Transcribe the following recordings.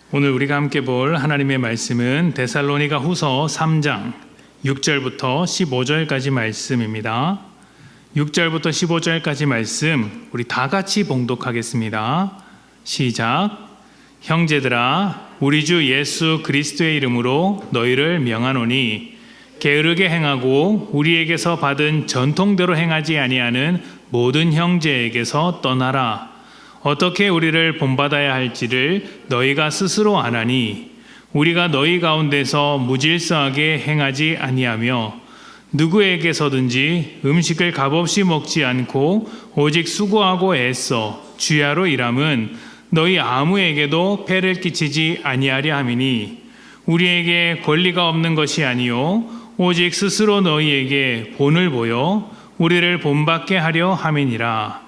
오늘 우리가 함께 볼 하나님의 말씀은 데살로니가 후서 3장 6절부터 15절까지 말씀입니다. 6절부터 15절까지 말씀 우리 다 같이 봉독하겠습니다. 시작. 형제들아, 우리 주 예수 그리스도의 이름으로 너희를 명하노니 게으르게 행하고 우리에게서 받은 전통대로 행하지 아니하는 모든 형제에게서 떠나라. 어떻게 우리를 본받아야 할지를 너희가 스스로 아나니 우리가 너희 가운데서 무질서하게 행하지 아니하며 누구에게서든지 음식을 값없이 먹지 않고 오직 수고하고 애써 주야로 일함은 너희 아무에게도 폐를 끼치지 아니하려 함이니 우리에게 권리가 없는 것이 아니요 오직 스스로 너희에게 본을 보여 우리를 본받게 하려 함이니라.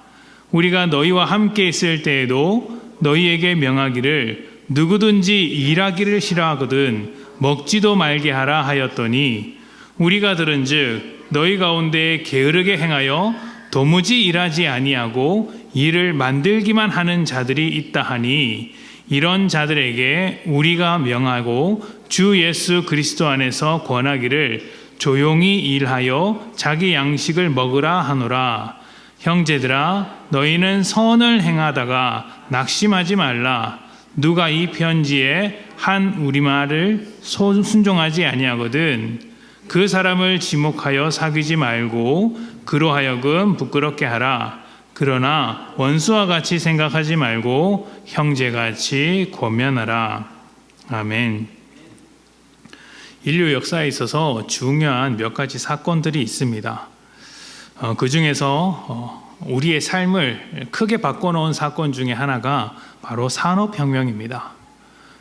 우리가 너희와 함께 있을 때에도 너희에게 명하기를 누구든지 일하기를 싫어하거든 먹지도 말게 하라 하였더니 우리가 들은즉 너희 가운데 게으르게 행하여 도무지 일하지 아니하고 일을 만들기만 하는 자들이 있다 하니 이런 자들에게 우리가 명하고 주 예수 그리스도 안에서 권하기를 조용히 일하여 자기 양식을 먹으라 하노라. 형제들아, 너희는 선을 행하다가 낙심하지 말라. 누가 이 편지에 한 우리말을 순종하지 아니하거든 그 사람을 지목하여 사귀지 말고 그로 하여금 부끄럽게 하라. 그러나 원수와 같이 생각하지 말고 형제같이 권면하라. 아멘. 인류 역사에 있어서 중요한 몇 가지 사건들이 있습니다. 그 중에서 우리의 삶을 크게 바꿔놓은 사건 중에 하나가 바로 산업혁명입니다.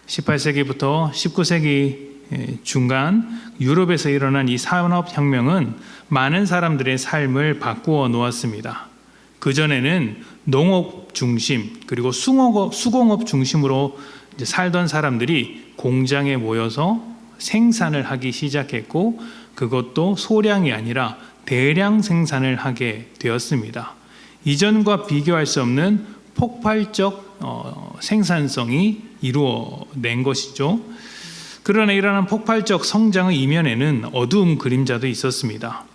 18세기부터 19세기 중간 유럽에서 일어난 이 산업혁명은 많은 사람들의 삶을 바꾸어 놓았습니다. 그전에는 농업 중심 그리고 수공업 중심으로 살던 사람들이 공장에 모여서 생산을 하기 시작했고 그것도 소량이 아니라 대량 생산을 하게 되었습니다. 이전과 비교할 수 없는 폭발적 생산성이 이루어낸 것이죠. 그러나 이러한 폭발적 성장의 이면에는 어두움 그림자도 있었습니다.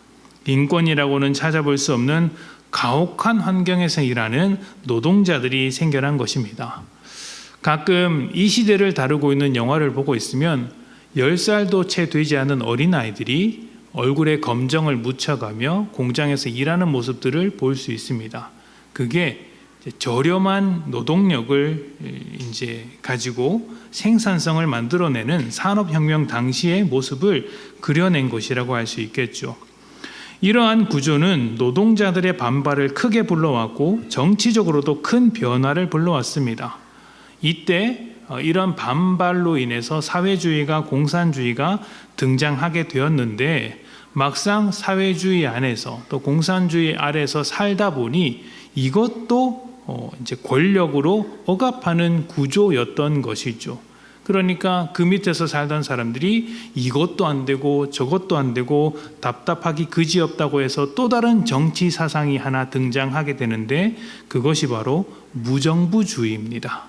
인권이라고는 찾아볼 수 없는 가혹한 환경에서 일하는 노동자들이 생겨난 것입니다. 가끔 이 시대를 다루고 있는 영화를 보고 있으면 10살도 채 되지 않은 어린아이들이 얼굴에 검정을 묻혀가며 공장에서 일하는 모습들을 볼 수 있습니다. 그게 저렴한 노동력을 이제 가지고 생산성을 만들어내는 산업혁명 당시의 모습을 그려낸 것이라고 할 수 있겠죠. 이러한 구조는 노동자들의 반발을 크게 불러왔고 정치적으로도 큰 변화를 불러왔습니다. 이때 이런 반발로 인해서 사회주의가 공산주의가 등장하게 되었는데 막상 사회주의 안에서 또 공산주의 아래에서 살다 보니 이것도 이제 권력으로 억압하는 구조였던 것이죠. 그러니까 그 밑에서 살던 사람들이 이것도 안 되고 저것도 안 되고 답답하기 그지없다고 해서 또 다른 정치 사상이 하나 등장하게 되는데 그것이 바로 무정부주의입니다.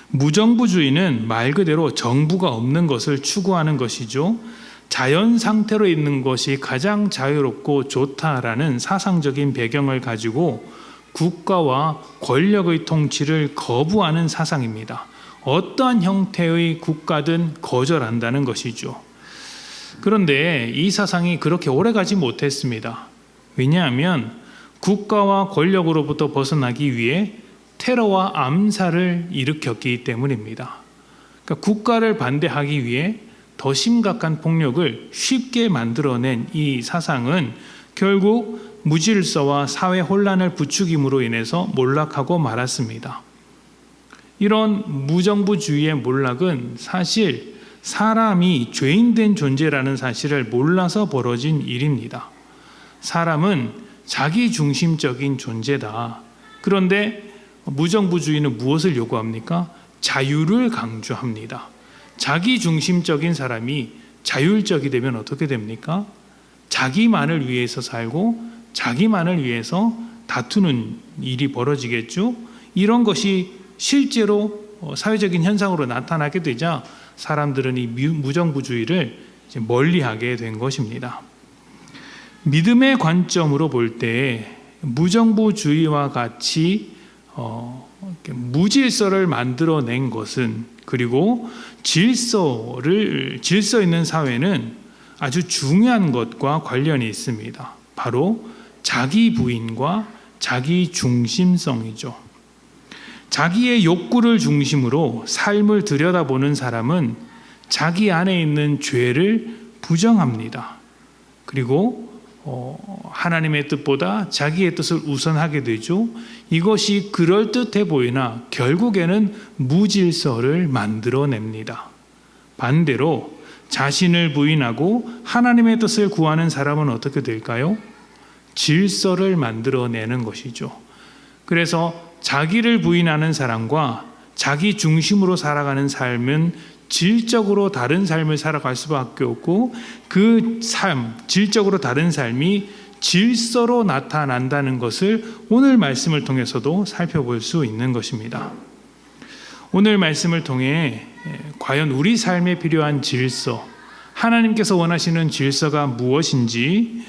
무정부주의는 말 그대로 정부가 없는 것을 추구하는 것이죠. 자연 상태로 있는 것이 가장 자유롭고 좋다라는 사상적인 배경을 가지고 국가와 권력의 통치를 거부하는 사상입니다. 어떠한 형태의 국가든 거절한다는 것이죠. 그런데 이 사상이 그렇게 오래가지 못했습니다. 왜냐하면 국가와 권력으로부터 벗어나기 위해 테러와 암살을 일으켰기 때문입니다. 그러니까 국가를 반대하기 위해 더 심각한 폭력을 쉽게 만들어낸 이 사상은 결국 무질서와 사회 혼란을 부추김으로 인해서 몰락하고 말았습니다. 이런 무정부주의의 몰락은 사실 사람이 죄인된 존재라는 사실을 몰라서 벌어진 일입니다. 사람은 자기중심적인 존재다. 그런데 무정부주의는 무엇을 요구합니까? 자유를 강조합니다. 자기중심적인 사람이 자율적이 되면 어떻게 됩니까? 자기만을 위해서 살고 자기만을 위해서 다투는 일이 벌어지겠죠. 이런 것이 실제로 사회적인 현상으로 나타나게 되자 사람들은 이 무정부주의를 이제 멀리하게 된 것입니다. 믿음의 관점으로 볼 때 무정부주의와 같이 무질서를 만들어낸 것은, 그리고 질서 있는 사회는 아주 중요한 것과 관련이 있습니다. 바로 자기 부인과 자기 중심성이죠. 자기의 욕구를 중심으로 삶을 들여다보는 사람은 자기 안에 있는 죄를 부정합니다. 그리고 하나님의 뜻보다 자기의 뜻을 우선하게 되죠. 이것이 그럴듯해 보이나 결국에는 무질서를 만들어냅니다. 반대로 자신을 부인하고 하나님의 뜻을 구하는 사람은 어떻게 될까요? 질서를 만들어내는 것이죠. 그래서 자기를 부인하는 사람과 자기 중심으로 살아가는 삶은 질적으로 다른 삶을 살아갈 수밖에 없고, 그 삶, 질적으로 다른 삶이 질서로 나타난다는 것을 오늘 말씀을 통해서도 살펴볼 수 있는 것입니다. 오늘 말씀을 통해 과연 우리 삶에 필요한 질서, 하나님께서 원하시는 질서가 무엇인지,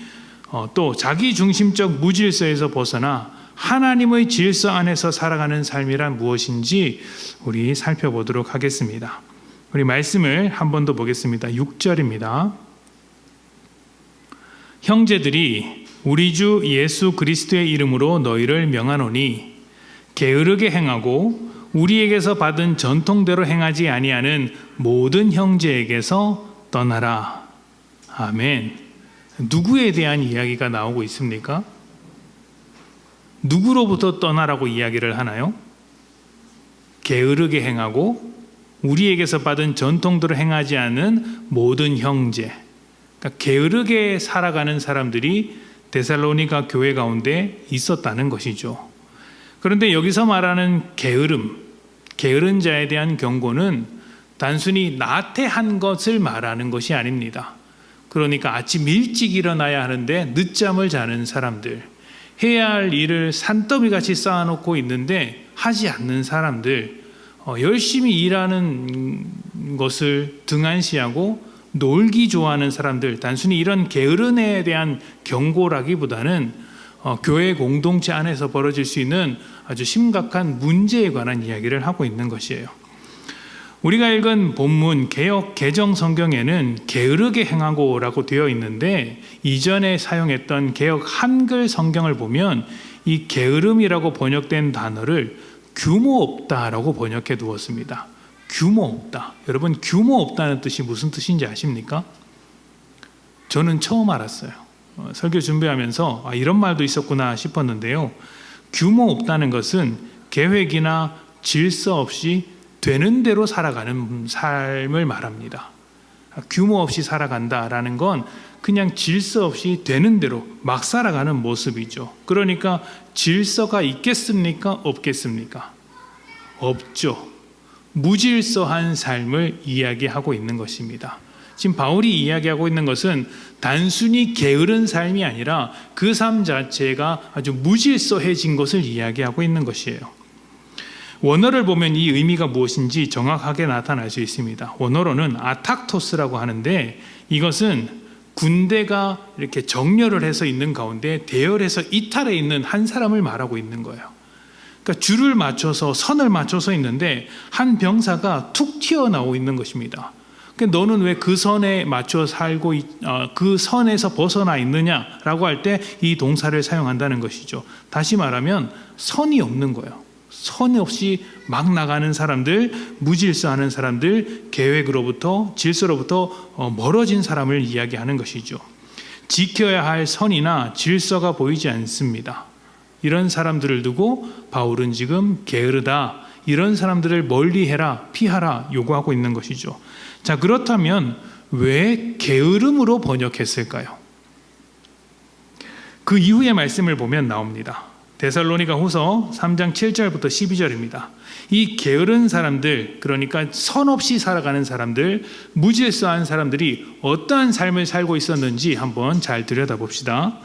또 자기 중심적 무질서에서 벗어나 하나님의 질서 안에서 살아가는 삶이란 무엇인지 우리 살펴보도록 하겠습니다. 우리 말씀을 한 번 더 보겠습니다. 6절입니다. 형제들이 우리 주 예수 그리스도의 이름으로 너희를 명하노니 게으르게 행하고 우리에게서 받은 전통대로 행하지 아니하는 모든 형제에게서 떠나라. 아멘. 누구에 대한 이야기가 나오고 있습니까? 누구로부터 떠나라고 이야기를 하나요? 게으르게 행하고 우리에게서 받은 전통대로 행하지 않은 모든 형제. 그러니까 게으르게 살아가는 사람들이 데살로니가 교회 가운데 있었다는 것이죠. 그런데 여기서 말하는 게으른 자에 대한 경고는 단순히 나태한 것을 말하는 것이 아닙니다. 그러니까 아침 일찍 일어나야 하는데 늦잠을 자는 사람들, 해야 할 일을 산더미같이 쌓아놓고 있는데 하지 않는 사람들, 열심히 일하는 것을 등한시하고 놀기 좋아하는 사람들, 단순히 이런 게으름에 대한 경고라기보다는 교회 공동체 안에서 벌어질 수 있는 아주 심각한 문제에 관한 이야기를 하고 있는 것이에요. 우리가 읽은 본문 개역 개정 성경에는 게으르게 행하고라고 되어 있는데, 이전에 사용했던 개역 한글 성경을 보면 이 게으름이라고 번역된 단어를 규모 없다라고 번역해 두었습니다. 규모 없다. 여러분, 규모 없다는 뜻이 무슨 뜻인지 아십니까? 저는 처음 알았어요. 설교 준비하면서 이런 말도 있었구나 싶었는데요. 규모 없다는 것은 계획이나 질서 없이 되는 대로 살아가는 삶을 말합니다. 규모 없이 살아간다라는 건 그냥 질서 없이 되는 대로 막 살아가는 모습이죠. 그러니까 질서가 있겠습니까? 없겠습니까? 없죠. 무질서한 삶을 이야기하고 있는 것입니다. 지금 바울이 이야기하고 있는 것은 단순히 게으른 삶이 아니라 그 삶 자체가 아주 무질서해진 것을 이야기하고 있는 것이에요. 원어를 보면 이 의미가 무엇인지 정확하게 나타날 수 있습니다. 원어로는 아탁토스라고 하는데, 이것은 군대가 이렇게 정렬을 해서 있는 가운데 대열해서 이탈해 있는 한 사람을 말하고 있는 거예요. 그러니까 줄을 맞춰서, 선을 맞춰서 있는데 한 병사가 툭 튀어나오고 있는 것입니다. 그러니까 너는 왜 그 선에 맞춰 살고 그 선에서 벗어나 있느냐라고 할 때 이 동사를 사용한다는 것이죠. 다시 말하면 선이 없는 거예요. 선이 없이 막 나가는 사람들, 무질서하는 사람들, 계획으로부터, 질서로부터 멀어진 사람을 이야기하는 것이죠. 지켜야 할 선이나 질서가 보이지 않습니다. 이런 사람들을 두고 바울은 지금 게으르다, 이런 사람들을 멀리해라, 피하라 요구하고 있는 것이죠. 자, 그렇다면 왜 게으름으로 번역했을까요? 그 이후의 말씀을 보면 나옵니다. 데살로니가 후서 3장 7절부터 12절입니다. 이 게으른 사람들, 그러니까 선 없이 살아가는 사람들, 무질서한 사람들이 어떠한 삶을 살고 있었는지 한번 잘 들여다봅시다.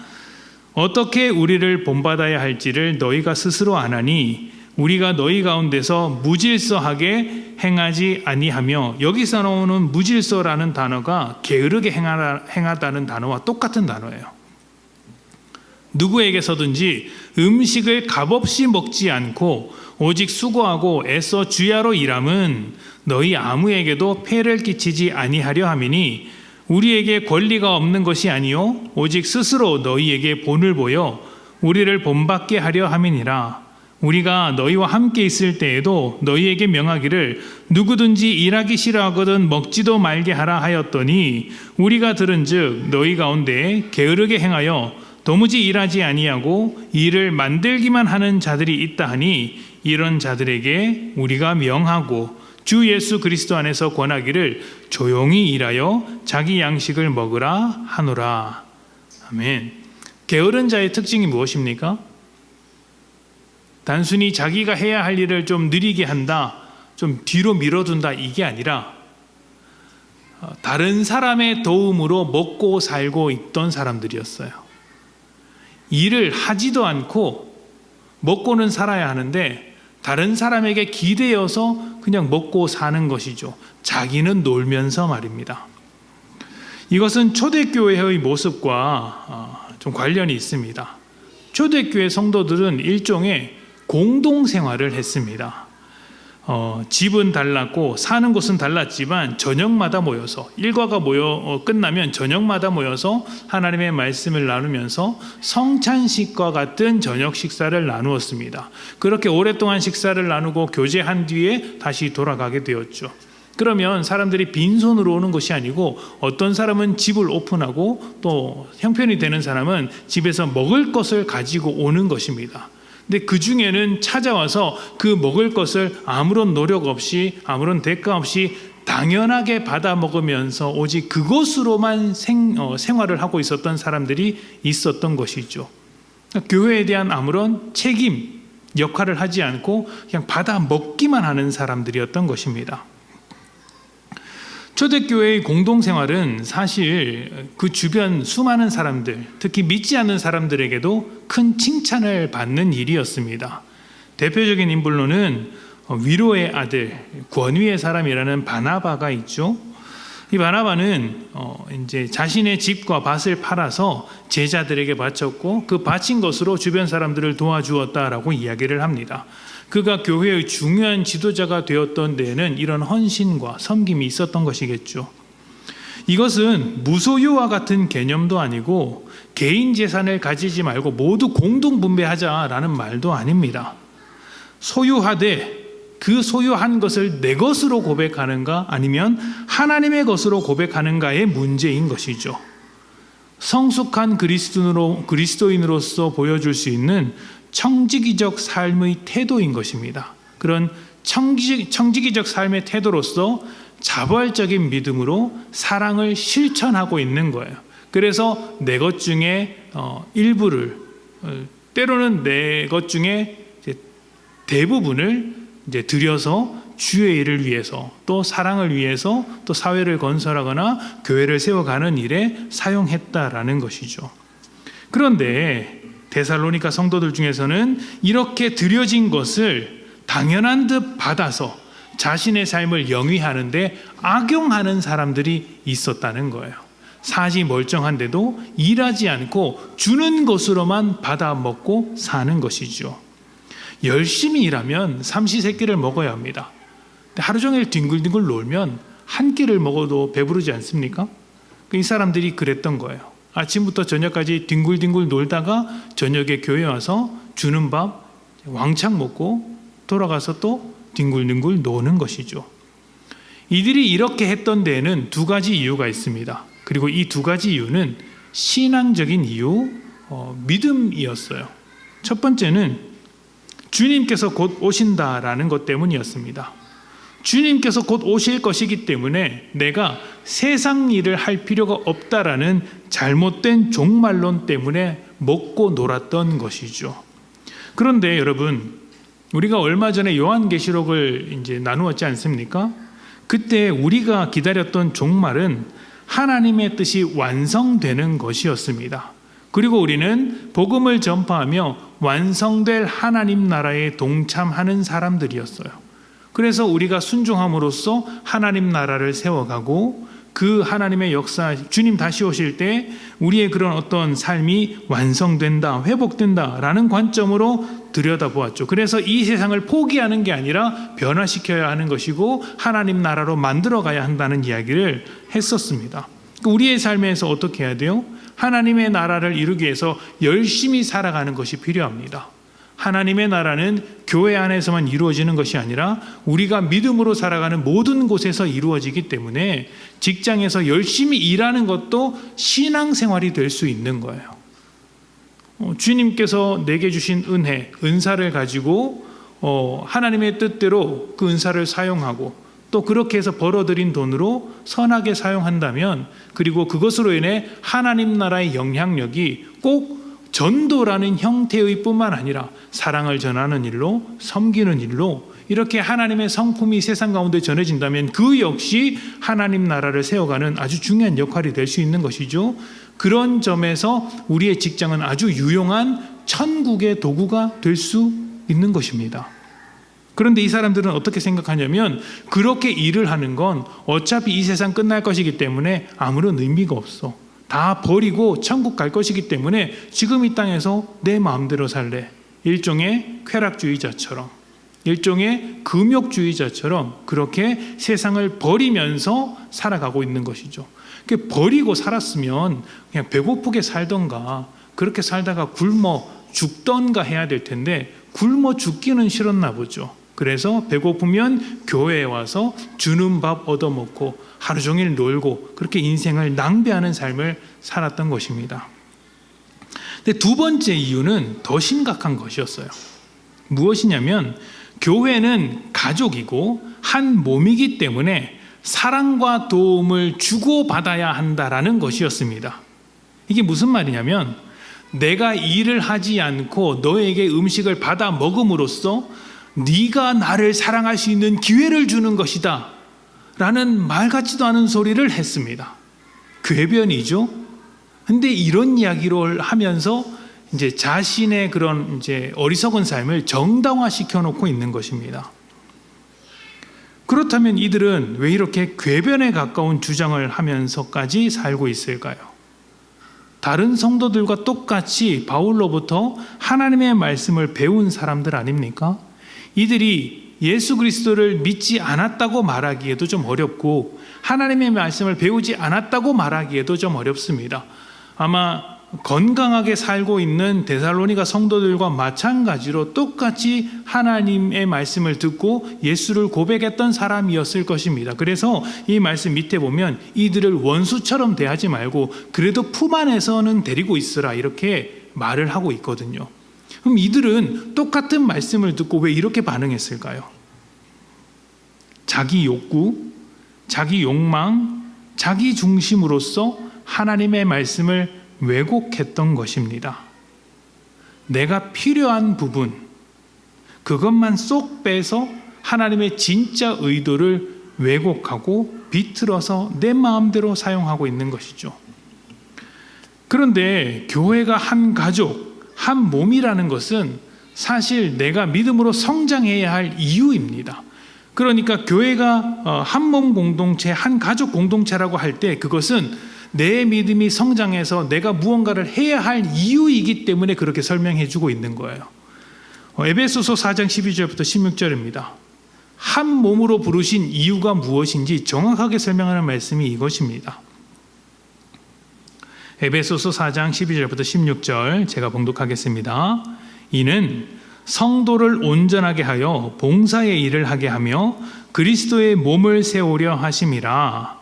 어떻게 우리를 본받아야 할지를 너희가 스스로 아나니 우리가 너희 가운데서 무질서하게 행하지 아니하며, 여기서 나오는 무질서라는 단어가 게으르게 행하다는 단어와 똑같은 단어예요. 누구에게서든지 음식을 값없이 먹지 않고 오직 수고하고 애써 주야로 일함은 너희 아무에게도 폐를 끼치지 아니하려 함이니, 우리에게 권리가 없는 것이 아니요 오직 스스로 너희에게 본을 보여 우리를 본받게 하려 함이니라. 우리가 너희와 함께 있을 때에도 너희에게 명하기를 누구든지 일하기 싫어하거든 먹지도 말게 하라 하였더니, 우리가 들은즉 너희 가운데 게으르게 행하여 도무지 일하지 아니하고 일을 만들기만 하는 자들이 있다 하니, 이런 자들에게 우리가 명하고 주 예수 그리스도 안에서 권하기를 조용히 일하여 자기 양식을 먹으라 하노라. 아멘. 게으른 자의 특징이 무엇입니까? 단순히 자기가 해야 할 일을 좀 느리게 한다, 좀 뒤로 밀어둔다, 이게 아니라 다른 사람의 도움으로 먹고 살고 있던 사람들이었어요. 일을 하지도 않고 먹고는 살아야 하는데 다른 사람에게 기대어서 그냥 먹고 사는 것이죠. 자기는 놀면서 말입니다. 이것은 초대교회의 모습과 좀 관련이 있습니다. 초대교회 성도들은 일종의 공동생활을 했습니다. 집은 달랐고 사는 곳은 달랐지만 저녁마다 모여서, 일과가 끝나면 저녁마다 모여서 하나님의 말씀을 나누면서 성찬식과 같은 저녁 식사를 나누었습니다. 그렇게 오랫동안 식사를 나누고 교제한 뒤에 다시 돌아가게 되었죠. 그러면 사람들이 빈손으로 오는 것이 아니고, 어떤 사람은 집을 오픈하고 또 형편이 되는 사람은 집에서 먹을 것을 가지고 오는 것입니다. 근데 그 중에는 찾아와서 그 먹을 것을 아무런 노력 없이, 아무런 대가 없이 당연하게 받아 먹으면서 오직 그것으로만 생활을 하고 있었던 사람들이 있었던 것이죠. 교회에 대한 아무런 책임, 역할을 하지 않고 그냥 받아 먹기만 하는 사람들이었던 것입니다. 초대교회의 공동생활은 사실 그 주변 수많은 사람들, 특히 믿지 않는 사람들에게도 큰 칭찬을 받는 일이었습니다. 대표적인 인물로는 위로의 아들, 권위의 사람이라는 바나바가 있죠. 이 바나바는 이제 자신의 집과 밭을 팔아서 제자들에게 바쳤고, 그 바친 것으로 주변 사람들을 도와주었다라고 이야기를 합니다. 그가 교회의 중요한 지도자가 되었던 데에는 이런 헌신과 섬김이 있었던 것이겠죠. 이것은 무소유와 같은 개념도 아니고 개인 재산을 가지지 말고 모두 공동 분배하자라는 말도 아닙니다. 소유하되 그 소유한 것을 내 것으로 고백하는가, 아니면 하나님의 것으로 고백하는가의 문제인 것이죠. 성숙한 그리스도인으로서 보여줄 수 있는 청지기적 삶의 태도인 것입니다. 그런 청지기적 삶의 태도로서 자발적인 믿음으로 사랑을 실천하고 있는 거예요. 그래서 내 것 중에 일부를, 때로는 내 것 중에 대부분을 이제 들여서 주의 일을 위해서, 또 사랑을 위해서, 또 사회를 건설하거나 교회를 세워가는 일에 사용했다라는 것이죠. 그런데 데살로니가 성도들 중에서는 이렇게 드려진 것을 당연한 듯 받아서 자신의 삶을 영위하는데 악용하는 사람들이 있었다는 거예요. 사지 멀쩡한데도 일하지 않고 주는 것으로만 받아 먹고 사는 것이죠. 열심히 일하면 삼시세끼를 먹어야 합니다. 하루 종일 뒹굴뒹굴 놀면 한 끼를 먹어도 배부르지 않습니까? 이 사람들이 그랬던 거예요. 아침부터 저녁까지 뒹굴뒹굴 놀다가 저녁에 교회 와서 주는 밥 왕창 먹고 돌아가서 또 뒹굴뒹굴 노는 것이죠. 이들이 이렇게 했던 데에는 두 가지 이유가 있습니다. 그리고 이 두 가지 이유는 신앙적인 이유, 믿음이었어요. 첫 번째는 주님께서 곧 오신다라는 것 때문이었습니다. 주님께서 곧 오실 것이기 때문에 내가 세상 일을 할 필요가 없다라는 잘못된 종말론 때문에 먹고 놀았던 것이죠. 그런데 여러분, 우리가 얼마 전에 요한계시록을 이제 나누었지 않습니까? 그때 우리가 기다렸던 종말은 하나님의 뜻이 완성되는 것이었습니다. 그리고 우리는 복음을 전파하며 완성될 하나님 나라에 동참하는 사람들이었어요. 그래서 우리가 순종함으로써 하나님 나라를 세워가고 그 하나님의 역사, 주님 다시 오실 때 우리의 그런 어떤 삶이 완성된다, 회복된다라는 관점으로 들여다보았죠. 그래서 이 세상을 포기하는 게 아니라 변화시켜야 하는 것이고 하나님 나라로 만들어가야 한다는 이야기를 했었습니다. 우리의 삶에서 어떻게 해야 돼요? 하나님의 나라를 이루기 위해서 열심히 살아가는 것이 필요합니다. 하나님의 나라는 교회 안에서만 이루어지는 것이 아니라 우리가 믿음으로 살아가는 모든 곳에서 이루어지기 때문에 직장에서 열심히 일하는 것도 신앙생활이 될 수 있는 거예요. 주님께서 내게 주신 은혜, 은사를 가지고 하나님의 뜻대로 그 은사를 사용하고 또 그렇게 해서 벌어들인 돈으로 선하게 사용한다면, 그리고 그것으로 인해 하나님 나라의 영향력이 꼭 전도라는 형태의 뿐만 아니라 사랑을 전하는 일로, 섬기는 일로 이렇게 하나님의 성품이 세상 가운데 전해진다면 그 역시 하나님 나라를 세워가는 아주 중요한 역할이 될 수 있는 것이죠. 그런 점에서 우리의 직장은 아주 유용한 천국의 도구가 될 수 있는 것입니다. 그런데 이 사람들은 어떻게 생각하냐면, 그렇게 일을 하는 건 어차피 이 세상 끝날 것이기 때문에 아무런 의미가 없어. 다 버리고 천국 갈 것이기 때문에 지금 이 땅에서 내 마음대로 살래. 일종의 쾌락주의자처럼, 일종의 금욕주의자처럼 그렇게 세상을 버리면서 살아가고 있는 것이죠. 버리고 살았으면 그냥 배고프게 살던가, 그렇게 살다가 굶어 죽던가 해야 될 텐데 굶어 죽기는 싫었나 보죠. 그래서 배고프면 교회에 와서 주는 밥 얻어먹고 하루 종일 놀고 그렇게 인생을 낭비하는 삶을 살았던 것입니다. 근데 두 번째 이유는 더 심각한 것이었어요. 무엇이냐면, 교회는 가족이고 한 몸이기 때문에 사랑과 도움을 주고받아야 한다라는 것이었습니다. 이게 무슨 말이냐면, 내가 일을 하지 않고 너에게 음식을 받아 먹음으로써 네가 나를 사랑할 수 있는 기회를 주는 것이다 라는 말 같지도 않은 소리를 했습니다. 궤변이죠. 근데 이런 이야기를 하면서 이제 자신의 그런 이제 어리석은 삶을 정당화시켜 놓고 있는 것입니다. 그렇다면 이들은 왜 이렇게 궤변에 가까운 주장을 하면서까지 살고 있을까요? 다른 성도들과 똑같이 바울로부터 하나님의 말씀을 배운 사람들 아닙니까? 이들이 예수 그리스도를 믿지 않았다고 말하기에도 좀 어렵고 하나님의 말씀을 배우지 않았다고 말하기에도 좀 어렵습니다. 아마 건강하게 살고 있는 데살로니가 성도들과 마찬가지로 똑같이 하나님의 말씀을 듣고 예수를 고백했던 사람이었을 것입니다. 그래서 이 말씀 밑에 보면 이들을 원수처럼 대하지 말고 그래도 품 안에서는 데리고 있으라 이렇게 말을 하고 있거든요. 그럼 이들은 똑같은 말씀을 듣고 왜 이렇게 반응했을까요? 자기 욕구, 자기 욕망, 자기 중심으로서 하나님의 말씀을 왜곡했던 것입니다. 내가 필요한 부분, 그것만 쏙 빼서 하나님의 진짜 의도를 왜곡하고 비틀어서 내 마음대로 사용하고 있는 것이죠. 그런데 교회가 한 가족, 한 몸이라는 것은 사실 내가 믿음으로 성장해야 할 이유입니다. 그러니까 교회가 한 몸 공동체, 한 가족 공동체라고 할 때 그것은 내 믿음이 성장해서 내가 무언가를 해야 할 이유이기 때문에 그렇게 설명해 주고 있는 거예요. 에베소서 4장 12절부터 16절입니다. 한 몸으로 부르신 이유가 무엇인지 정확하게 설명하는 말씀이 이것입니다. 에베소서 4장 12절부터 16절 제가 봉독하겠습니다. 이는 성도를 온전하게 하여 봉사의 일을 하게 하며 그리스도의 몸을 세우려 하심이라.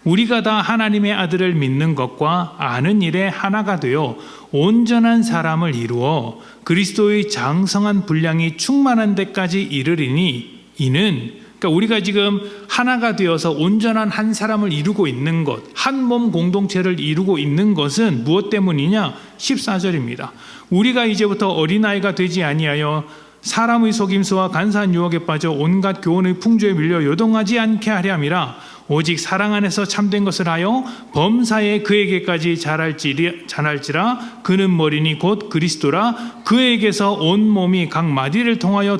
우리가 다 하나님의 아들을 믿는 것과 아는 일에 하나가 되어 온전한 사람을 이루어 그리스도의 장성한 분량이 충만한 데까지 이르리니, 이는 그러니까 우리가 지금 하나가 되어서 온전한 한 사람을 이루고 있는 것, 한 몸 공동체를 이루고 있는 것은 무엇 때문이냐? 14절입니다. 우리가 이제부터 어린아이가 되지 아니하여 사람의 속임수와 간사한 유혹에 빠져 온갖 교훈의 풍조에 밀려 요동하지 않게 하려 함이라. 오직 사랑 안에서 참된 것을 하여 범사에 그에게까지 자랄지라. 그는 머리니 곧 그리스도라. 그에게서 온 몸이 각 마디를 통하여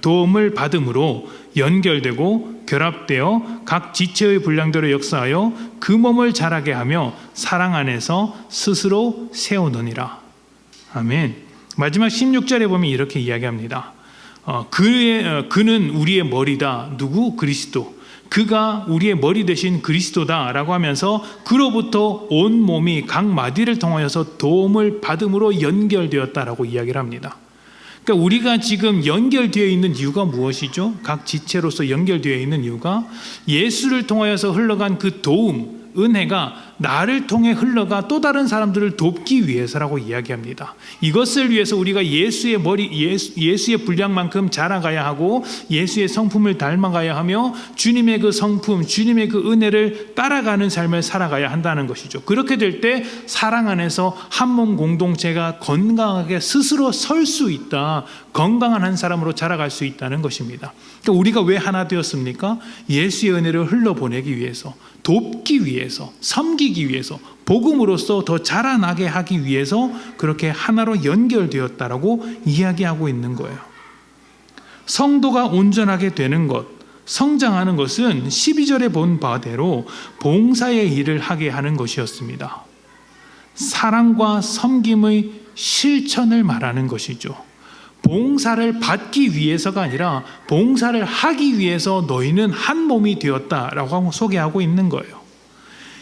도움을 받음으로 연결되고 결합되어 각 지체의 분량대로 역사하여 그 몸을 자라게 하며 사랑 안에서 스스로 세우느니라. 아멘. 마지막 16절에 보면 이렇게 이야기합니다. 그는 우리의 머리다. 누구? 그리스도. 그가 우리의 머리 대신 그리스도다라고 하면서 그로부터 온 몸이 각 마디를 통하여서 도움을 받음으로 연결되었다라고 이야기를 합니다. 그러니까 우리가 지금 연결되어 있는 이유가 무엇이죠? 각 지체로서 연결되어 있는 이유가 예수를 통하여서 흘러간 그 도움, 은혜가 나를 통해 흘러가 또 다른 사람들을 돕기 위해서라고 이야기합니다. 이것을 위해서 우리가 예수의 분량만큼 자라가야 하고 예수의 성품을 닮아가야 하며 주님의 그 성품, 주님의 그 은혜를 따라가는 삶을 살아가야 한다는 것이죠. 그렇게 될 때 사랑 안에서 한 몸 공동체가 건강하게 스스로 설 수 있다. 건강한 한 사람으로 자라갈 수 있다는 것입니다. 그러니까 우리가 왜 하나 되었습니까? 예수의 은혜를 흘러보내기 위해서, 돕기 위해서, 섬기기 위해서, 복음으로써 더 자라나게 하기 위해서 그렇게 하나로 연결되었다라고 이야기하고 있는 거예요. 성도가 온전하게 되는 것, 성장하는 것은 12절에 본 바대로 봉사의 일을 하게 하는 것이었습니다. 사랑과 섬김의 실천을 말하는 것이죠. 봉사를 받기 위해서가 아니라 봉사를 하기 위해서 너희는 한 몸이 되었다라고 소개하고 있는 거예요.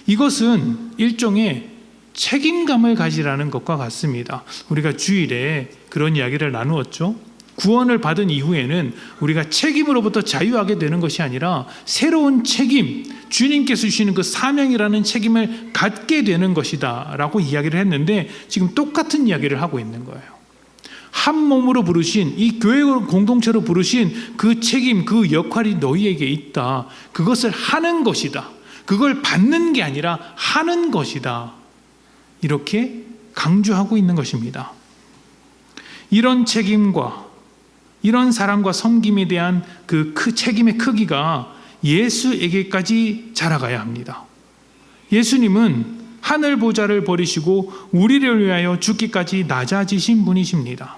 이것은 일종의 책임감을 가지라는 것과 같습니다. 우리가 주일에 그런 이야기를 나누었죠. 구원을 받은 이후에는 우리가 책임으로부터 자유하게 되는 것이 아니라 새로운 책임, 주님께서 주시는 그 사명이라는 책임을 갖게 되는 것이다 라고 이야기를 했는데 지금 똑같은 이야기를 하고 있는 거예요. 한 몸으로 부르신, 이 교회 공동체로 부르신 그 책임, 그 역할이 너희에게 있다. 그것을 하는 것이다. 그걸 받는 게 아니라 하는 것이다. 이렇게 강조하고 있는 것입니다. 이런 책임과 이런 사랑과 섬김에 대한 그 책임의 크기가 예수에게까지 자라가야 합니다. 예수님은 하늘 보좌를 버리시고 우리를 위하여 죽기까지 낮아지신 분이십니다.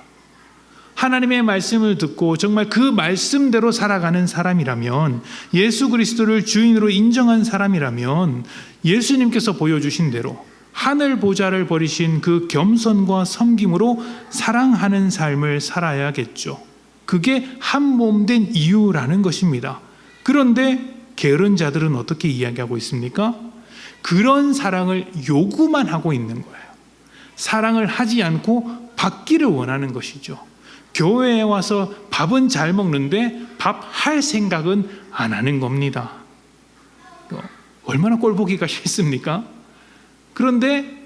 하나님의 말씀을 듣고 정말 그 말씀대로 살아가는 사람이라면, 예수 그리스도를 주인으로 인정한 사람이라면 예수님께서 보여주신 대로 하늘 보좌를 버리신 그 겸손과 섬김으로 사랑하는 삶을 살아야겠죠. 그게 한 몸 된 이유라는 것입니다. 그런데 게으른 자들은 어떻게 이야기하고 있습니까? 그런 사랑을 요구만 하고 있는 거예요. 사랑을 하지 않고 받기를 원하는 것이죠. 교회에 와서 밥은 잘 먹는데 밥 할 생각은 안 하는 겁니다. 얼마나 꼴보기가 싫습니까? 그런데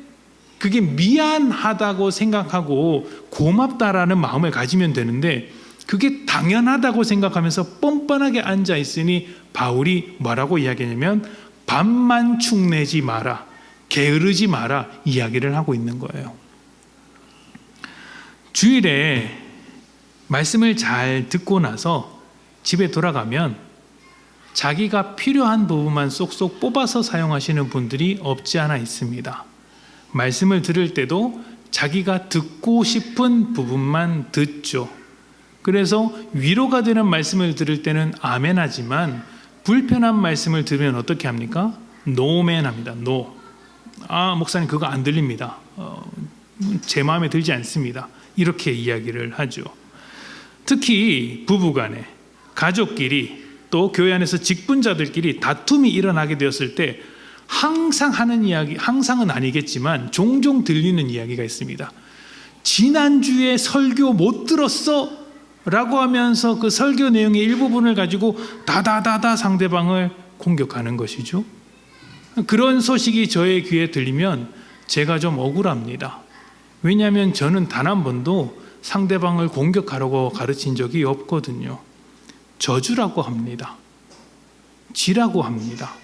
그게 미안하다고 생각하고 고맙다라는 마음을 가지면 되는데 그게 당연하다고 생각하면서 뻔뻔하게 앉아 있으니 바울이 뭐라고 이야기하냐면 밥만 축내지 마라, 게으르지 마라 이야기를 하고 있는 거예요. 주일에 말씀을 잘 듣고 나서 집에 돌아가면 자기가 필요한 부분만 쏙쏙 뽑아서 사용하시는 분들이 없지 않아 있습니다. 말씀을 들을 때도 자기가 듣고 싶은 부분만 듣죠. 그래서 위로가 되는 말씀을 들을 때는 아멘 하지만 불편한 말씀을 들으면 어떻게 합니까? 노멘 합니다. 노. 목사님 그거 안 들립니다. 제 마음에 들지 않습니다. 이렇게 이야기를 하죠. 특히 부부간에, 가족끼리, 또 교회 안에서 직분자들끼리 다툼이 일어나게 되었을 때 항상 하는 이야기, 항상은 아니겠지만 종종 들리는 이야기가 있습니다. 지난주에 설교 못 들었어? 라고 하면서 그 설교 내용의 일부분을 가지고 다다다다 상대방을 공격하는 것이죠. 그런 소식이 저의 귀에 들리면 제가 좀 억울합니다. 왜냐하면 저는 단 한 번도 상대방을 공격하라고 가르친 적이 없거든요. 저주라고 합니다. 지라고 합니다.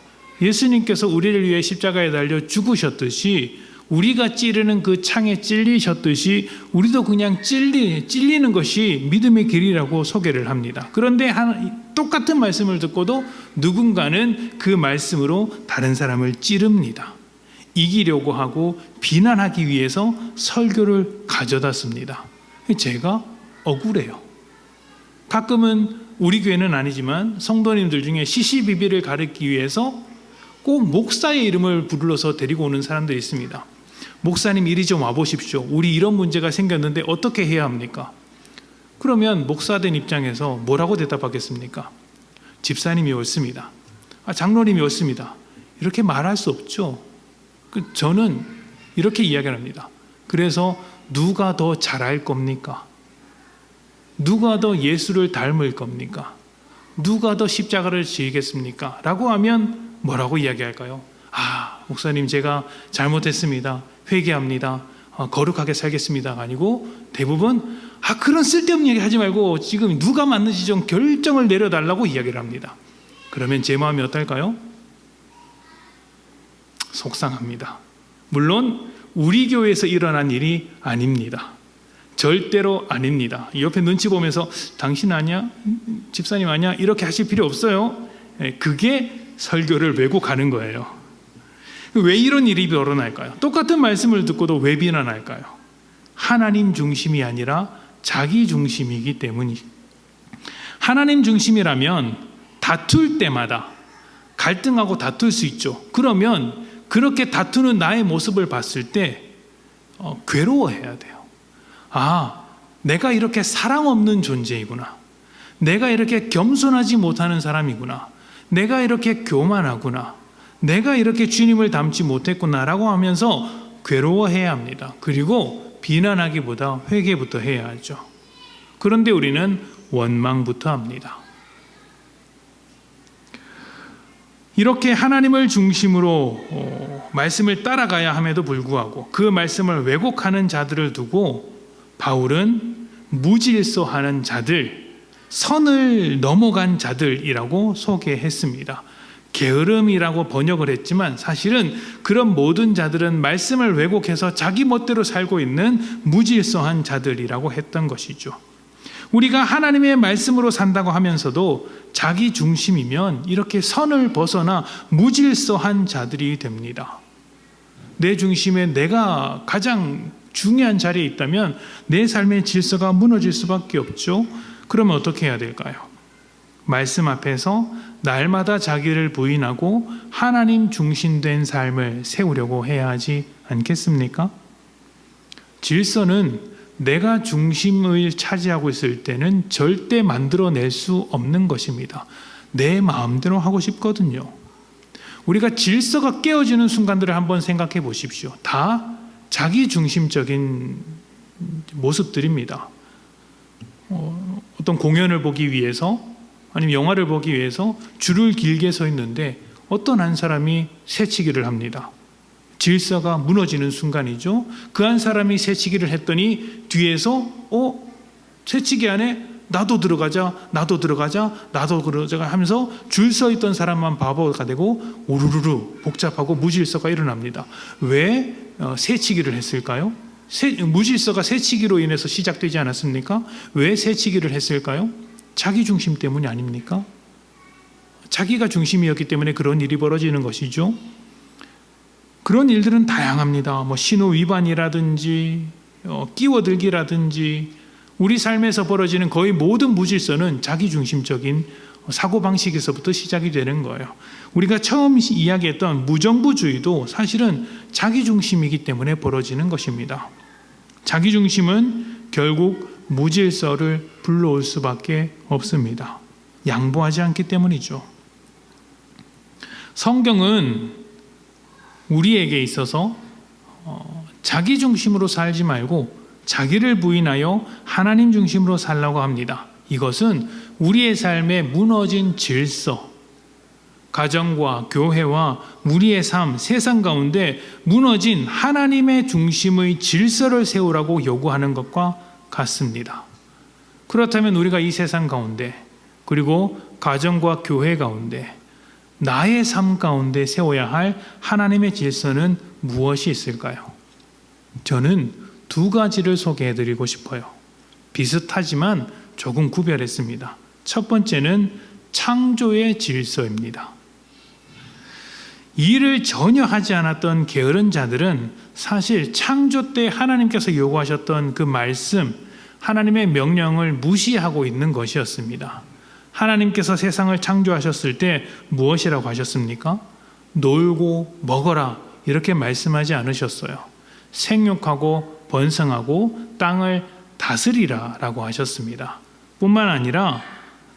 예수님께서 우리를 위해 십자가에 달려 죽으셨듯이 우리가 찌르는 그 창에 찔리셨듯이 우리도 그냥 찔리는 것이 믿음의 길이라고 소개를 합니다. 그런데 똑같은 말씀을 듣고도 누군가는 그 말씀으로 다른 사람을 찌릅니다. 이기려고 하고 비난하기 위해서 설교를 가져다 씁니다. 제가 억울해요. 가끔은 우리 교회는 아니지만 성도님들 중에 시시비비를 가르치기 위해서 꼭 목사의 이름을 불러서 데리고 오는 사람들이 있습니다. 목사님 이리 좀 와보십시오. 우리 이런 문제가 생겼는데 어떻게 해야 합니까? 그러면 목사된 입장에서 뭐라고 대답하겠습니까? 집사님이 옳습니다. 장로님이 옳습니다. 이렇게 말할 수 없죠. 저는 이렇게 이야기를 합니다. 그래서 누가 더 잘할 겁니까? 누가 더 예수를 닮을 겁니까? 누가 더 십자가를 지겠습니까? 라고 하면 뭐라고 이야기할까요? 목사님 제가 잘못했습니다. 회개합니다. 거룩하게 살겠습니다가 아니고 대부분 그런 쓸데없는 얘기 하지 말고 지금 누가 맞는지 좀 결정을 내려달라고 이야기를 합니다. 그러면 제 마음이 어떨까요? 속상합니다. 물론 우리 교회에서 일어난 일이 아닙니다. 절대로 아닙니다. 옆에 눈치 보면서 당신 아니야? 집사님 아니야? 이렇게 하실 필요 없어요. 그게 설교를 왜곡하는 거예요. 왜 이런 일이 일어날까요? 똑같은 말씀을 듣고도 왜 비난할까요? 하나님 중심이 아니라 자기 중심이기 때문이죠. 하나님 중심이라면 다툴 때마다 갈등하고 다툴 수 있죠. 그러면 그렇게 다투는 나의 모습을 봤을 때 괴로워해야 돼요. 내가 이렇게 사랑 없는 존재이구나. 내가 이렇게 겸손하지 못하는 사람이구나. 내가 이렇게 교만하구나. 내가 이렇게 주님을 닮지 못했구나라고 하면서 괴로워해야 합니다. 그리고 비난하기보다 회개부터 해야 하죠. 그런데 우리는 원망부터 합니다. 이렇게 하나님을 중심으로 말씀을 따라가야 함에도 불구하고 그 말씀을 왜곡하는 자들을 두고 바울은 무질서하는 자들, 선을 넘어간 자들이라고 소개했습니다. 게으름이라고 번역을 했지만 사실은 그런 모든 자들은 말씀을 왜곡해서 자기 멋대로 살고 있는 무질서한 자들이라고 했던 것이죠. 우리가 하나님의 말씀으로 산다고 하면서도 자기 중심이면 이렇게 선을 벗어나 무질서한 자들이 됩니다. 내 중심에 내가 가장 중요한 자리에 있다면 내 삶의 질서가 무너질 수밖에 없죠. 그러면 어떻게 해야 될까요? 말씀 앞에서 날마다 자기를 부인하고 하나님 중심된 삶을 세우려고 해야 하지 않겠습니까? 질서는 내가 중심을 차지하고 있을 때는 절대 만들어낼 수 없는 것입니다. 내 마음대로 하고 싶거든요. 우리가 질서가 깨어지는 순간들을 한번 생각해 보십시오. 다 자기 중심적인 모습들입니다. 어떤 공연을 보기 위해서 아니면 영화를 보기 위해서 줄을 길게 서 있는데 어떤 한 사람이 새치기를 합니다. 질서가 무너지는 순간이죠. 그 한 사람이 새치기를 했더니 뒤에서 새치기 안에 나도 들어가자 하면서 줄 서 있던 사람만 바보가 되고 우르르르 복잡하고 무질서가 일어납니다. 왜 새치기를 했을까요? 무질서가 새치기로 인해서 시작되지 않았습니까? 왜 새치기를 했을까요? 자기 중심 때문이 아닙니까? 자기가 중심이었기 때문에 그런 일이 벌어지는 것이죠. 그런 일들은 다양합니다. 신호 위반이라든지 끼워들기라든지 우리 삶에서 벌어지는 거의 모든 무질서는 자기 중심적인 사고방식에서부터 시작이 되는 거예요. 우리가 처음 이야기했던 무정부주의도 사실은 자기 중심이기 때문에 벌어지는 것입니다. 자기 중심은 결국 무질서를 불러올 수밖에 없습니다. 양보하지 않기 때문이죠. 성경은 우리에게 있어서 자기 중심으로 살지 말고 자기를 부인하여 하나님 중심으로 살라고 합니다. 이것은 우리의 삶에 무너진 질서, 가정과 교회와 우리의 삶, 세상 가운데 무너진 하나님의 중심의 질서를 세우라고 요구하는 것과 같습니다. 그렇다면 우리가 이 세상 가운데 그리고 가정과 교회 가운데 나의 삶 가운데 세워야 할 하나님의 질서는 무엇이 있을까요? 저는 두 가지를 소개해드리고 싶어요. 비슷하지만 조금 구별했습니다. 첫 번째는 창조의 질서입니다. 일을 전혀 하지 않았던 게으른 자들은 사실 창조 때 하나님께서 요구하셨던 그 말씀, 하나님의 명령을 무시하고 있는 것이었습니다. 하나님께서 세상을 창조하셨을 때 무엇이라고 하셨습니까? 놀고 먹어라 이렇게 말씀하지 않으셨어요. 생육하고 번성하고 땅을 다스리라 라고 하셨습니다. 뿐만 아니라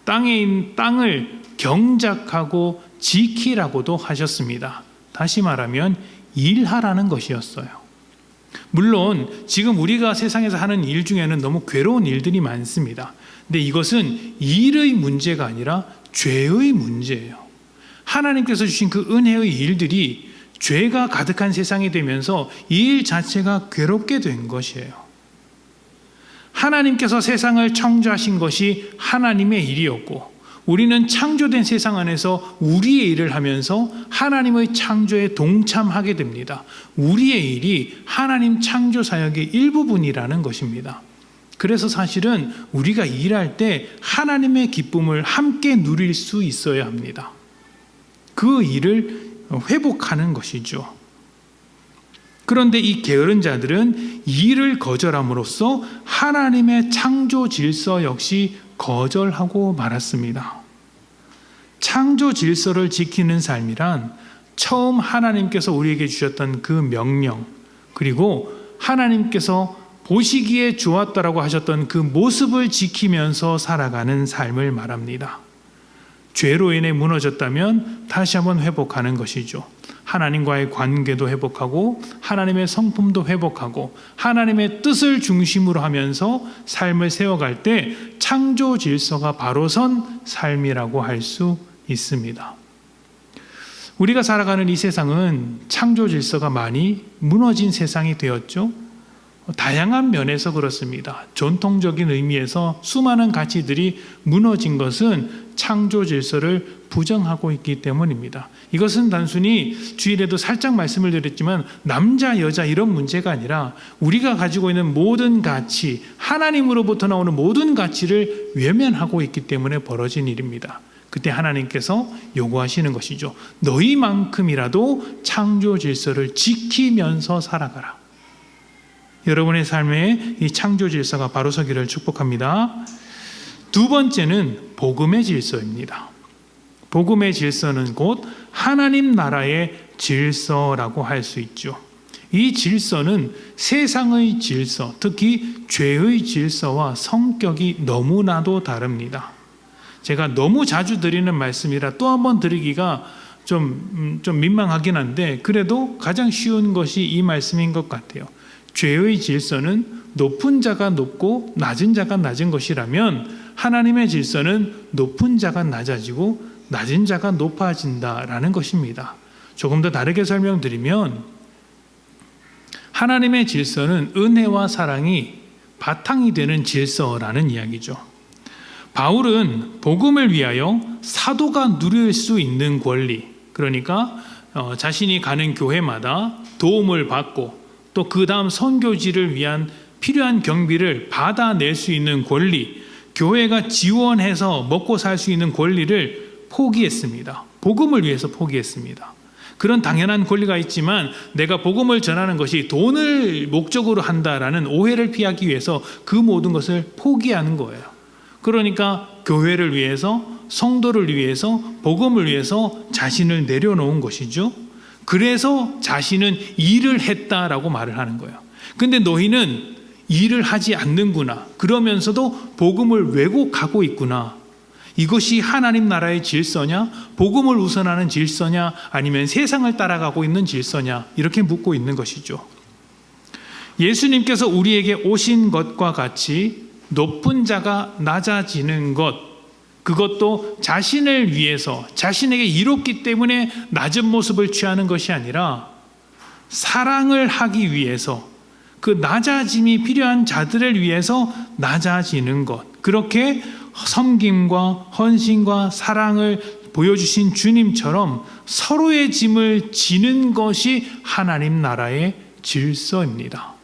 땅을 경작하고 지키라고도 하셨습니다. 다시 말하면 일하라는 것이었어요. 물론 지금 우리가 세상에서 하는 일 중에는 너무 괴로운 일들이 많습니다. 근데 이것은 일의 문제가 아니라 죄의 문제예요. 하나님께서 주신 그 은혜의 일들이 죄가 가득한 세상이 되면서 이 일 자체가 괴롭게 된 것이에요. 하나님께서 세상을 창조하신 것이 하나님의 일이었고 우리는 창조된 세상 안에서 우리의 일을 하면서 하나님의 창조에 동참하게 됩니다. 우리의 일이 하나님 창조 사역의 일부분이라는 것입니다. 그래서 사실은 우리가 일할 때 하나님의 기쁨을 함께 누릴 수 있어야 합니다. 그 일을 회복하는 것이죠. 그런데 이 게으른 자들은 일을 거절함으로써 하나님의 창조 질서 역시 거절하고 말았습니다. 창조 질서를 지키는 삶이란 처음 하나님께서 우리에게 주셨던 그 명령, 그리고 하나님께서 보시기에 좋았다라고 하셨던 그 모습을 지키면서 살아가는 삶을 말합니다. 죄로 인해 무너졌다면 다시 한번 회복하는 것이죠. 하나님과의 관계도 회복하고 하나님의 성품도 회복하고 하나님의 뜻을 중심으로 하면서 삶을 세워갈 때 창조 질서가 바로 선 삶이라고 할 수 있습니다. 우리가 살아가는 이 세상은 창조 질서가 많이 무너진 세상이 되었죠. 다양한 면에서 그렇습니다. 전통적인 의미에서 수많은 가치들이 무너진 것은 창조 질서를 부정하고 있기 때문입니다. 이것은 단순히 주일에도 살짝 말씀을 드렸지만 남자, 여자 이런 문제가 아니라 우리가 가지고 있는 모든 가치, 하나님으로부터 나오는 모든 가치를 외면하고 있기 때문에 벌어진 일입니다. 그때 하나님께서 요구하시는 것이죠. 너희만큼이라도 창조 질서를 지키면서 살아가라. 여러분의 삶에 이 창조 질서가 바로 서기를 축복합니다. 두 번째는 복음의 질서입니다. 복음의 질서는 곧 하나님 나라의 질서라고 할 수 있죠. 이 질서는 세상의 질서, 특히 죄의 질서와 성격이 너무나도 다릅니다. 제가 너무 자주 드리는 말씀이라 또 한 번 드리기가 좀 민망하긴 한데 그래도 가장 쉬운 것이 이 말씀인 것 같아요. 죄의 질서는 높은 자가 높고 낮은 자가 낮은 것이라면 하나님의 질서는 높은 자가 낮아지고 낮은 자가 높아진다라는 것입니다. 조금 더 다르게 설명드리면 하나님의 질서는 은혜와 사랑이 바탕이 되는 질서라는 이야기죠. 바울은 복음을 위하여 사도가 누릴 수 있는 권리, 그러니까 자신이 가는 교회마다 도움을 받고 또 그 다음 선교지를 위한 필요한 경비를 받아낼 수 있는 권리, 교회가 지원해서 먹고 살 수 있는 권리를 포기했습니다. 복음을 위해서 포기했습니다. 그런 당연한 권리가 있지만 내가 복음을 전하는 것이 돈을 목적으로 한다라는 오해를 피하기 위해서 그 모든 것을 포기하는 거예요. 그러니까 교회를 위해서, 성도를 위해서, 복음을 위해서 자신을 내려놓은 것이죠. 그래서 자신은 일을 했다라고 말을 하는 거예요. 근데 너희는 일을 하지 않는구나. 그러면서도 복음을 왜곡하고 있구나. 이것이 하나님 나라의 질서냐? 복음을 우선하는 질서냐? 아니면 세상을 따라가고 있는 질서냐? 이렇게 묻고 있는 것이죠. 예수님께서 우리에게 오신 것과 같이 높은 자가 낮아지는 것, 그것도 자신을 위해서, 자신에게 이롭기 때문에 낮은 모습을 취하는 것이 아니라 사랑을 하기 위해서, 그 낮아짐이 필요한 자들을 위해서 낮아지는 것, 그렇게 섬김과 헌신과 사랑을 보여주신 주님처럼 서로의 짐을 지는 것이 하나님 나라의 질서입니다.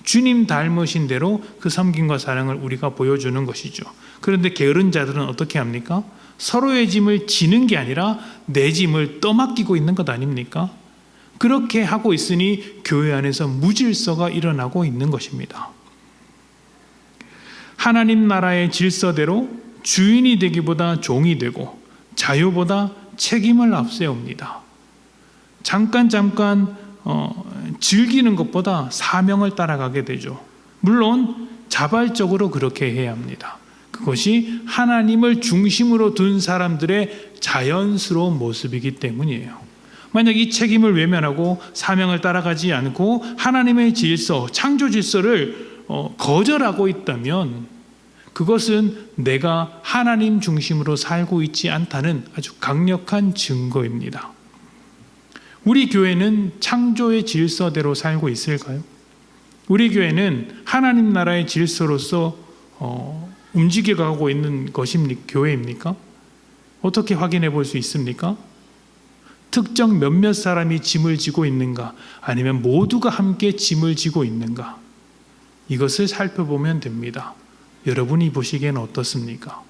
주님 닮으신 대로 그 섬김과 사랑을 우리가 보여주는 것이죠. 그런데 게으른 자들은 어떻게 합니까? 서로의 짐을 지는 게 아니라 내 짐을 떠맡기고 있는 것 아닙니까? 그렇게 하고 있으니 교회 안에서 무질서가 일어나고 있는 것입니다. 하나님 나라의 질서대로 주인이 되기보다 종이 되고 자유보다 책임을 앞세웁니다. 잠깐 즐기는 것보다 사명을 따라가게 되죠. 물론 자발적으로 그렇게 해야 합니다. 그것이 하나님을 중심으로 둔 사람들의 자연스러운 모습이기 때문이에요. 만약 이 책임을 외면하고 사명을 따라가지 않고 하나님의 질서, 창조 질서를 거절하고 있다면 그것은 내가 하나님 중심으로 살고 있지 않다는 아주 강력한 증거입니다. 우리 교회는 창조의 질서대로 살고 있을까요? 우리 교회는 하나님 나라의 질서로서 움직여가고 있는 것입니까? 교회입니까? 어떻게 확인해 볼 수 있습니까? 특정 몇몇 사람이 짐을 지고 있는가? 아니면 모두가 함께 짐을 지고 있는가? 이것을 살펴보면 됩니다. 여러분이 보시기에는 어떻습니까?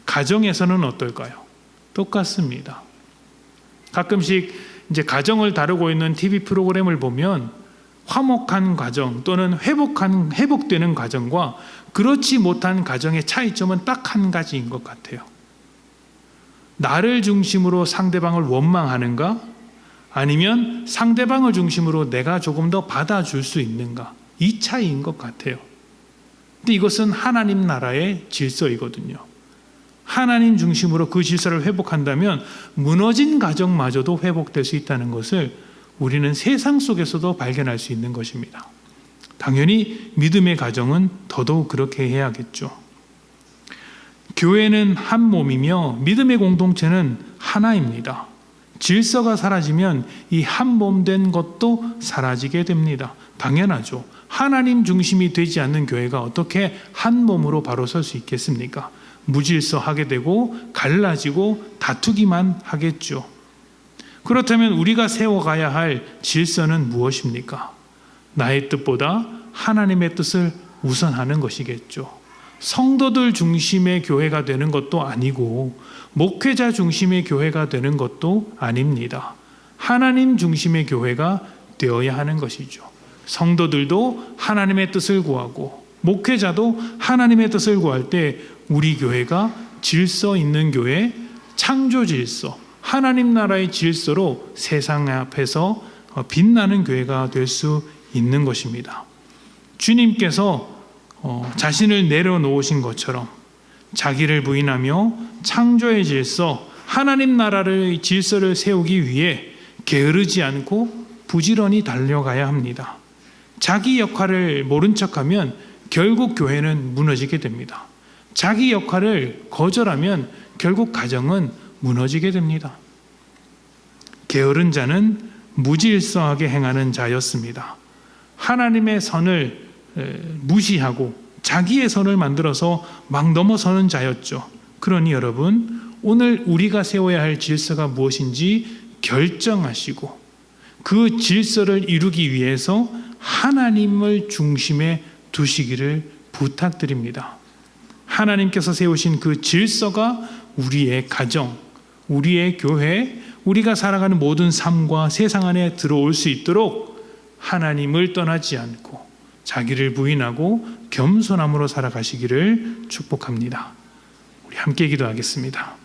가정에서는 어떨까요? 똑같습니다. 가끔씩 이제 가정을 다루고 있는 TV 프로그램을 보면 화목한 가정 또는 회복되는 가정과 그렇지 못한 가정의 차이점은 딱 한 가지인 것 같아요. 나를 중심으로 상대방을 원망하는가? 아니면 상대방을 중심으로 내가 조금 더 받아줄 수 있는가? 이 차이인 것 같아요. 근데 이것은 하나님 나라의 질서이거든요. 하나님 중심으로 그 질서를 회복한다면 무너진 가정마저도 회복될 수 있다는 것을 우리는 세상 속에서도 발견할 수 있는 것입니다. 당연히 믿음의 가정은 더더욱 그렇게 해야겠죠. 교회는 한 몸이며 믿음의 공동체는 하나입니다. 질서가 사라지면 이 한 몸 된 것도 사라지게 됩니다. 당연하죠. 하나님 중심이 되지 않는 교회가 어떻게 한 몸으로 바로 설 수 있겠습니까? 무질서하게 되고 갈라지고 다투기만 하겠죠. 그렇다면 우리가 세워가야 할 질서는 무엇입니까? 나의 뜻보다 하나님의 뜻을 우선하는 것이겠죠. 성도들 중심의 교회가 되는 것도 아니고 목회자 중심의 교회가 되는 것도 아닙니다. 하나님 중심의 교회가 되어야 하는 것이죠. 성도들도 하나님의 뜻을 구하고 목회자도 하나님의 뜻을 구할 때 우리 교회가 질서 있는 교회, 창조 질서, 하나님 나라의 질서로 세상 앞에서 빛나는 교회가 될 수 있는 것입니다. 주님께서 자신을 내려놓으신 것처럼 자기를 부인하며 창조의 질서, 하나님 나라의 질서를 세우기 위해 게으르지 않고 부지런히 달려가야 합니다. 자기 역할을 모른 척하면 결국 교회는 무너지게 됩니다. 자기 역할을 거절하면 결국 가정은 무너지게 됩니다. 게으른 자는 무질서하게 행하는 자였습니다. 하나님의 선을 무시하고 자기의 선을 만들어서 막 넘어서는 자였죠. 그러니 여러분, 오늘 우리가 세워야 할 질서가 무엇인지 결정하시고 그 질서를 이루기 위해서 하나님을 중심에 두시기를 부탁드립니다. 하나님께서 세우신 그 질서가 우리의 가정, 우리의 교회, 우리가 살아가는 모든 삶과 세상 안에 들어올 수 있도록 하나님을 떠나지 않고 자기를 부인하고 겸손함으로 살아가시기를 축복합니다. 우리 함께 기도하겠습니다.